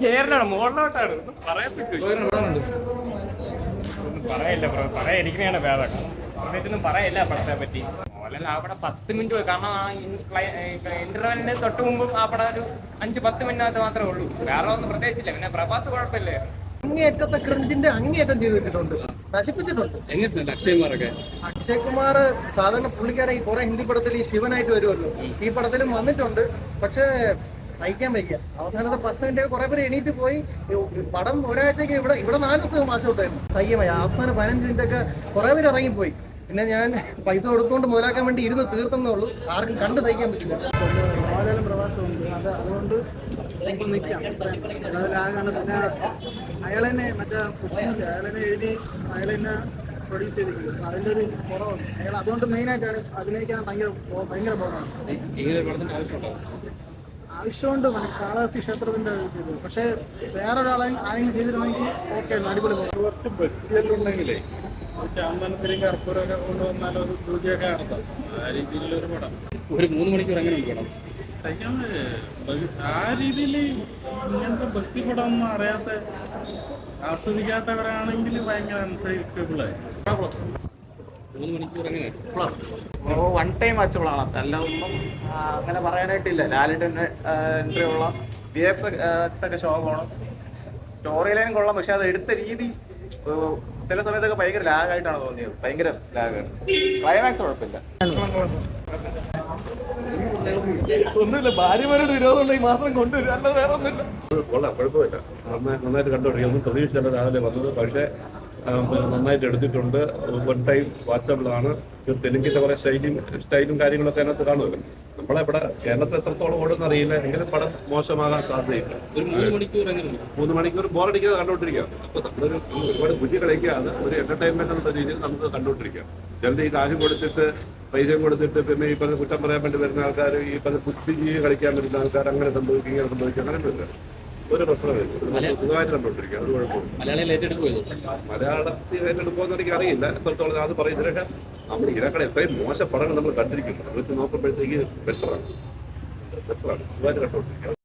കേരളമാണ് മുകളിലോട്ടാണ് പറയാൻ പറ്റൂ. ഒന്നും പറയില്ല ബ്രോ, പറയാതിരിക്കുന്നതാണ് ഭേദം. സമയത്തൊന്നും പറയില്ല പടത്തെ പറ്റി. മോഹൻലാൽ ആ പടം 10 മിനിറ്റ് പോയി. കാരണം ആ ഇന്റർവെല്ലിന് തൊട്ട് മുമ്പും ആ പടം ഒരു 5-10 മിനിറ്റ് മാത്രമേ ഉള്ളൂ. വേറെ ഒന്നും പ്രത്യേകിച്ചില്ല. പിന്നെ പ്രഭാസ് കുഴപ്പമില്ലേ, അങ്ങേയറ്റത്തെ ക്രിഞ്ചിന്റെ അങ്ങേയറ്റം ചെയ്ത് വെച്ചിട്ടുണ്ട്, നശിപ്പിച്ചിട്ടുണ്ട്. എങ്ങനെയുണ്ട് അക്ഷയ് അക്ഷയ് കുമാർ സാധാരണ പുള്ളിക്കാരെ ഈ കുറെ ഹിന്ദി പടത്തിൽ ഈ ശിവനായിട്ട് വരുമല്ലോ, ഈ പടത്തിലും വന്നിട്ടുണ്ട്. പക്ഷേ സഹിക്കാൻ വയ്യ. അവസാനത്തെ 10 മിനിറ്റ് കുറെ പേര് എണീറ്റ് പോയി. പടം ഒരാഴ്ചക്ക് ഇവിടെ 4 ദിവസം മാസം ഔട്ടായിരുന്നു. സഹിക്കാൻ അവസാനം 15 മിനിറ്റ് ഒക്കെ കുറെ പേര് ഇറങ്ങിപ്പോയി. പിന്നെ ഞാൻ പൈസ കൊടുത്തുകൊണ്ട് മുതലാക്കാൻ വേണ്ടി ഇരുന്ന് തീർത്തെന്നേ ഉള്ളൂ. ആർക്കും കണ്ട് സഹിക്കാൻ പറ്റില്ല. മോഹൻലാലും പ്രവാസമുണ്ട്, അതുകൊണ്ട് നമുക്ക് നിൽക്കാം. ലാഗാണ്. പിന്നെ അയാളെന്നെ അയാളെന്നെ എഴുതി അയാളെന്നെ പ്രൊഡ്യൂസ് ചെയ്തിരിക്കുന്നത്. അതിൻ്റെ ഒരു കുറവുണ്ട് അയാൾ. അതുകൊണ്ട് മെയിനായിട്ടാണ് അഭിനയിക്കാൻ ഭയങ്കര ബോധമാണ്. ആവശ്യമുണ്ട്. കാളഹസ്തി ക്ഷേത്രത്തിൻ്റെ ചെയ്തത്. പക്ഷേ വേറൊരാളെ ആരെങ്കിലും ചെയ്തിട്ടുണ്ടെങ്കിൽ ഓക്കെ, അടിപൊളി പോകും. കുറച്ച് ബഡ്ജറ്റുണ്ടെങ്കിലേ ചാമ്പനത്തിലും കർപ്പൂരമൊക്കെ കൊണ്ടുവന്നാലും ഒരു പൂജയൊക്കെ നടത്താം. ആ രീതിയിലൊരു പടം. ഒരു 3 മണിക്കൂർ എങ്ങനെ പടം സഹിക്കാൻ ആ രീതിയിൽ ഇങ്ങനത്തെ ഭക്തി പടം ഒന്നും അറിയാത്ത ആസ്വദിക്കാത്തവരാണെങ്കിൽ ഭയങ്കര അൺസൈക്കബിളായി. 3 മണിക്കൂർ എങ്ങനെ 1 ടൈം വാച്ചബിളാണ്. അല്ല ഒന്നും അങ്ങനെ പറയാനായിട്ടില്ല. ലാലിന്റെ എൻട്രി കൊള്ളാം, VFX ഒക്കെ ശോഭമാണ്, സ്റ്റോറി ലൈനും കൊള്ളാം. പക്ഷെ അത് എടുത്ത രീതി ചില സമയത്തൊക്കെ ഭയങ്കര ലാഗായിട്ടാണ് തോന്നിയത്. ഭയങ്കര ലാഗാണ്. ക്ലൈമാക്സ് കുഴപ്പമില്ല. ഒന്നുമില്ല, ഭാര്യമാരുടെ വിരോധം ഉണ്ടെങ്കിൽ മാത്രം കൊണ്ടുവരും, അല്ലാതെ വേറെ ഒന്നുമില്ല. കൊള്ളാം, കുഴപ്പമില്ല. നന്നായിട്ട് കണ്ടുപിടിക്കും. ഒന്നും പ്രതീക്ഷിച്ചല്ല രാവിലെ വന്നത്. പക്ഷേ നന്നായിട്ട് എടുത്തിട്ടുണ്ട്. 1 ടൈം വാച്ചബിളാണ്. തെലുങ്കിന്റെ കുറെ സ്റ്റൈലും കാര്യങ്ങളൊക്കെ അതിനകത്ത് കാണുമല്ലോ. നമ്മളിവിടെ കേരളത്തിൽ എത്രത്തോളം ഓടുന്ന അറിയില്ല, എങ്കിലും പടം മോശമാകാൻ സാധ്യതയില്ല. ഒരു 3 മണിക്കൂർ എങ്ങനെ 3 മണിക്കൂർ ബോറടിക്കാതെ കണ്ടുകൊണ്ടിരിക്കുക. അപ്പൊ നമ്മളൊരു ഒരുപാട് ബുദ്ധി കളിക്കാതെ ഒരു എന്റർടൈൻമെന്റ് എന്നുള്ള രീതിയിൽ നമുക്ക് കണ്ടുകൊണ്ടിരിക്കാം. ചിലത് ഈ കാശ് കൊടുത്തിട്ട് പൈസയും കൊടുത്തിട്ട് പിന്നെ ഈ പറഞ്ഞ കുറ്റം പറയാൻ വേണ്ടി വരുന്ന ആൾക്കാർ, ഈ പറഞ്ഞ ബുദ്ധിജീവി കളിക്കാൻ വരുന്ന ആൾക്കാർ അങ്ങനെ സംഭവിക്കും ഇങ്ങനെ സംഭവിക്കും അങ്ങനെയൊന്നുമില്ല. ഒരു പ്രശ്നമില്ല, സുഖമായിട്ട് കണ്ടുകൊണ്ടിരിക്കുക. അത് കുഴപ്പമില്ല. മലയാളികൾ ഏറ്റെടുക്കുമോ? മലയാളത്തിൽ ഏറ്റെടുക്കുമെന്ന് എനിക്ക് അറിയില്ല എത്രത്തോളം. അത് പറയുന്നതിനൊക്കെ നമ്മൾ ഇതിനേക്കാൾ എത്രയും മോശം പടങ്ങൾ നമ്മൾ കണ്ടിരിക്കുന്നു. അത് വെച്ച് നോക്കുമ്പോഴത്തേക്ക് ബെറ്ററാണ്, സുഖമായിട്ട് കണ്ടുകൊണ്ടിരിക്കുക.